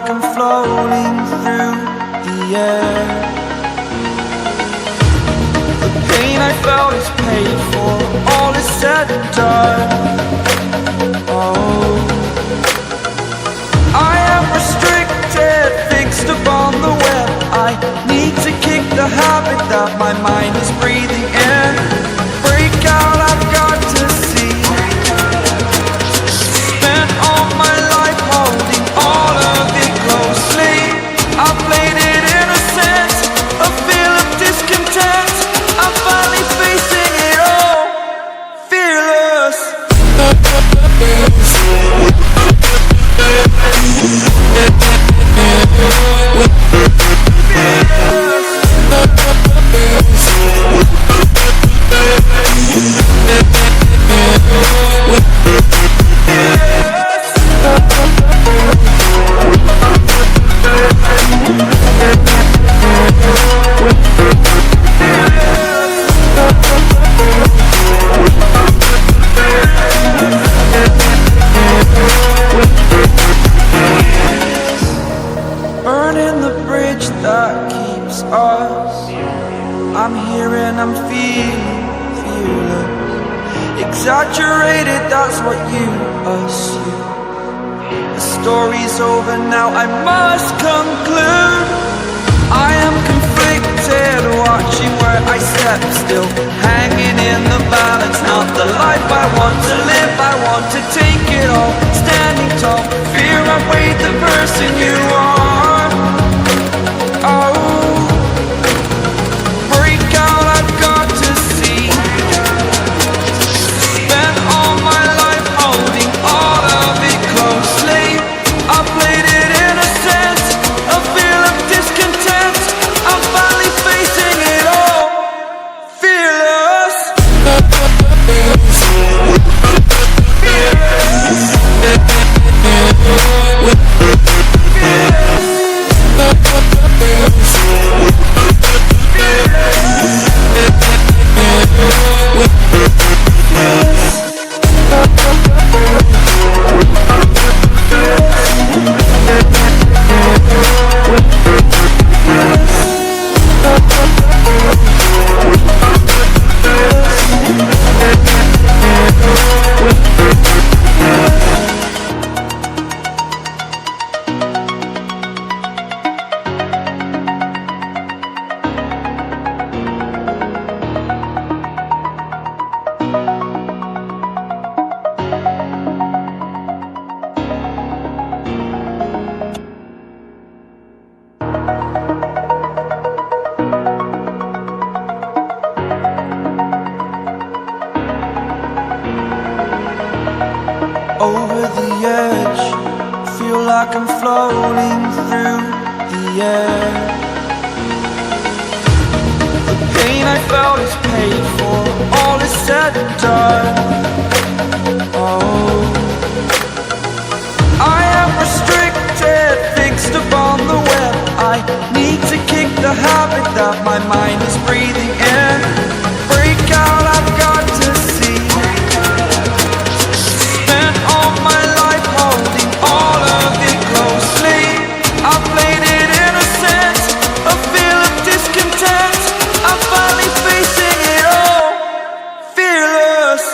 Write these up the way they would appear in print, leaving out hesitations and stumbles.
like I'm floating through the air. The pain I felt is paid for, all is said and done. Oh, I am restricted, fixed upon the web. I need to kick the habit that my mind is breathing in. Break out, I've got to see. Spent all my life holding all of it closely. I played it innocent, a feel of discontent. I'm finally facing it all, fearless. Burning the bridge that keeps us. I'm here and I'm feeling fearless. Exaggerated, that's what you assume. The story's over now, I must conclude. I am conflicted, watching where I step still, hanging in the balance. Not the life I want to live, I want to take it all. Standing tall, fear I weighed the person you are. Oh, break out, I've got to see. Spent all my life holding all of it closely. I played it innocent, a feel of discontent. I'm finally facing it all, fearless. Over the edge, feel like I'm floating through the air. The pain I felt is paid for, all is said and done. Oh, I am restricted, fixed upon the web. I need to kick the habit that my mind is breathing in. Break out, I've got to see. Spent all my life holding all of it closely. I played it innocent, a feel of discontent. I'm finally facing it all, fearless.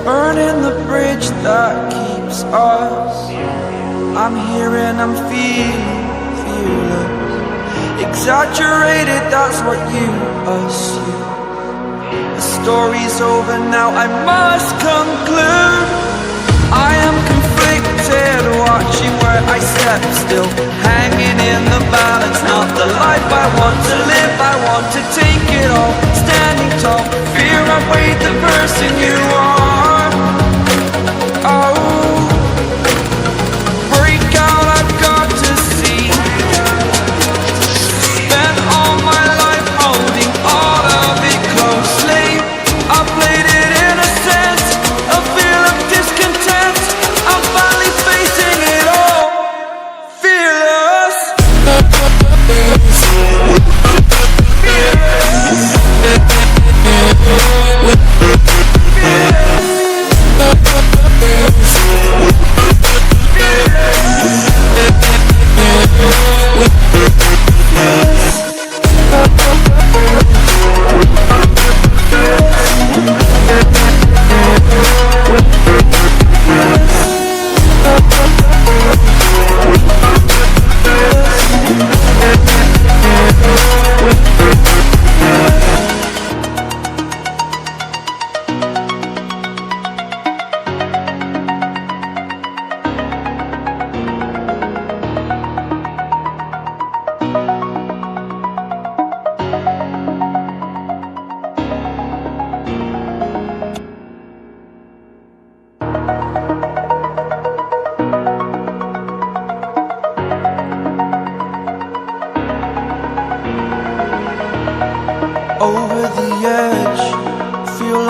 Burning the bridge that keeps us. I'm here and I'm feeling fearless. Exaggerated, that's what you assume. The story's over now, I must conclude. I am conflicted, watching where I step still, hanging in the balance. Not the life I want to live, I want to take it all. Standing tall, fear I weighed the person you are.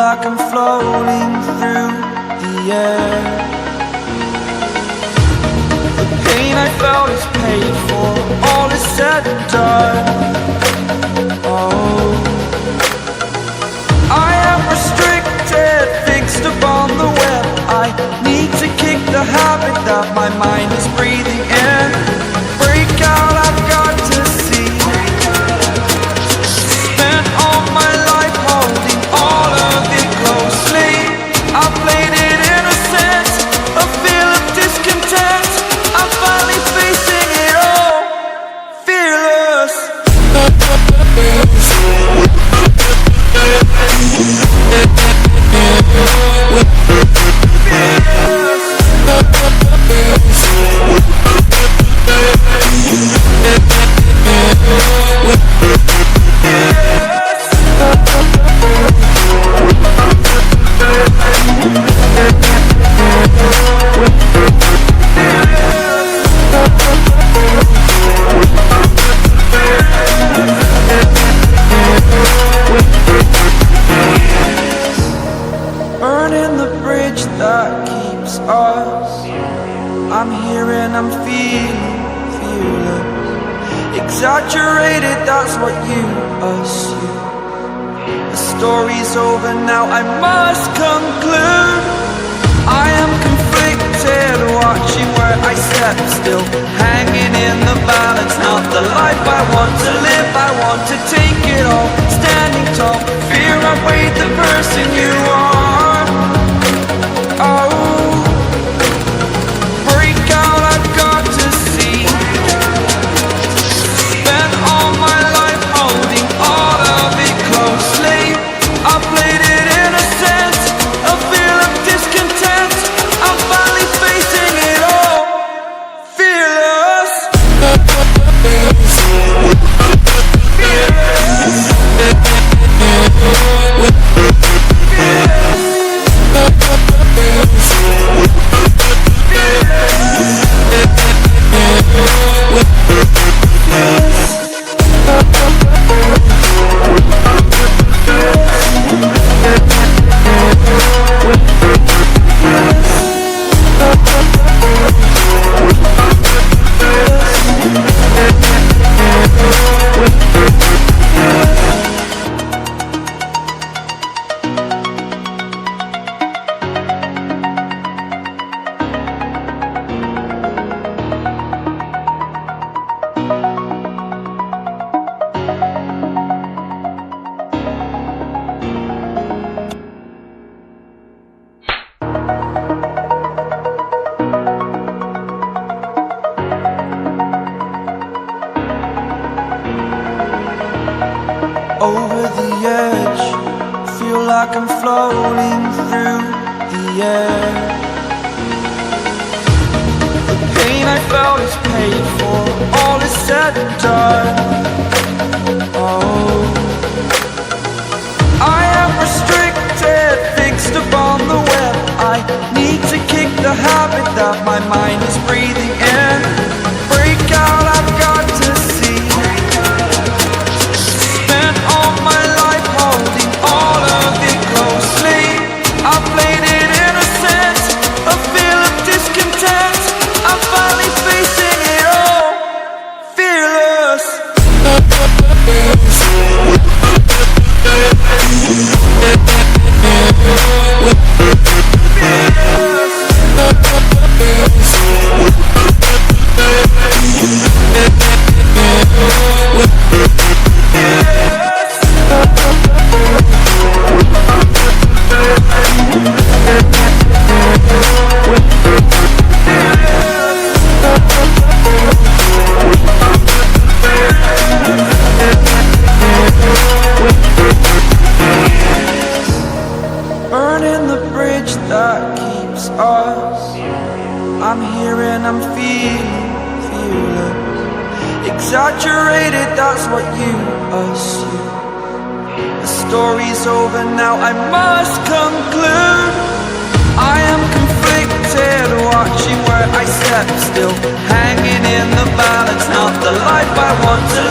like I'm floating through the air. The pain I felt is paid for, all is said and done. Oh, I am restricted, fixed upon the web. I need to kick the habit that my mind is breathing in. Break out, I've got to see. Spent all my life holding all of it closely. I played it innocent, a feel of discontent. I'm finally facing it all, fearless. Burning the bridge that keeps us. I'm here and I'm feeling fearless. Exaggerated, that's what you assume. The story's over now, I must conclude. I am conflicted, watching where I step still, hanging in the balance. Not the life I want to live, I want to take it all. Standing tall, fear outweighed the person you are. Oh, break out, I've got to see. Spent all my life holding all of it closely. I played it innocent, a feel of discontent. I'm finally facing it all, fearless. Over the edge, feel like I'm floating through the air. The pain I felt is paid for, all is said and done. Oh, I am restricted, fixed upon the web. I need to kick the habit that my mind is breathing in. Break out, I've got to see. Spent all my life holding all of it closely. I played it innocent, a feel of discontent. I'm finally facing it all, fearless. Burning the bridge that keeps us. I'm here and I'm feeling fearless. Exaggerated, that's what you assume. The story's over now, I must conclude. I am conflicted, watching where I step still, hanging in the balance. Not the life I want to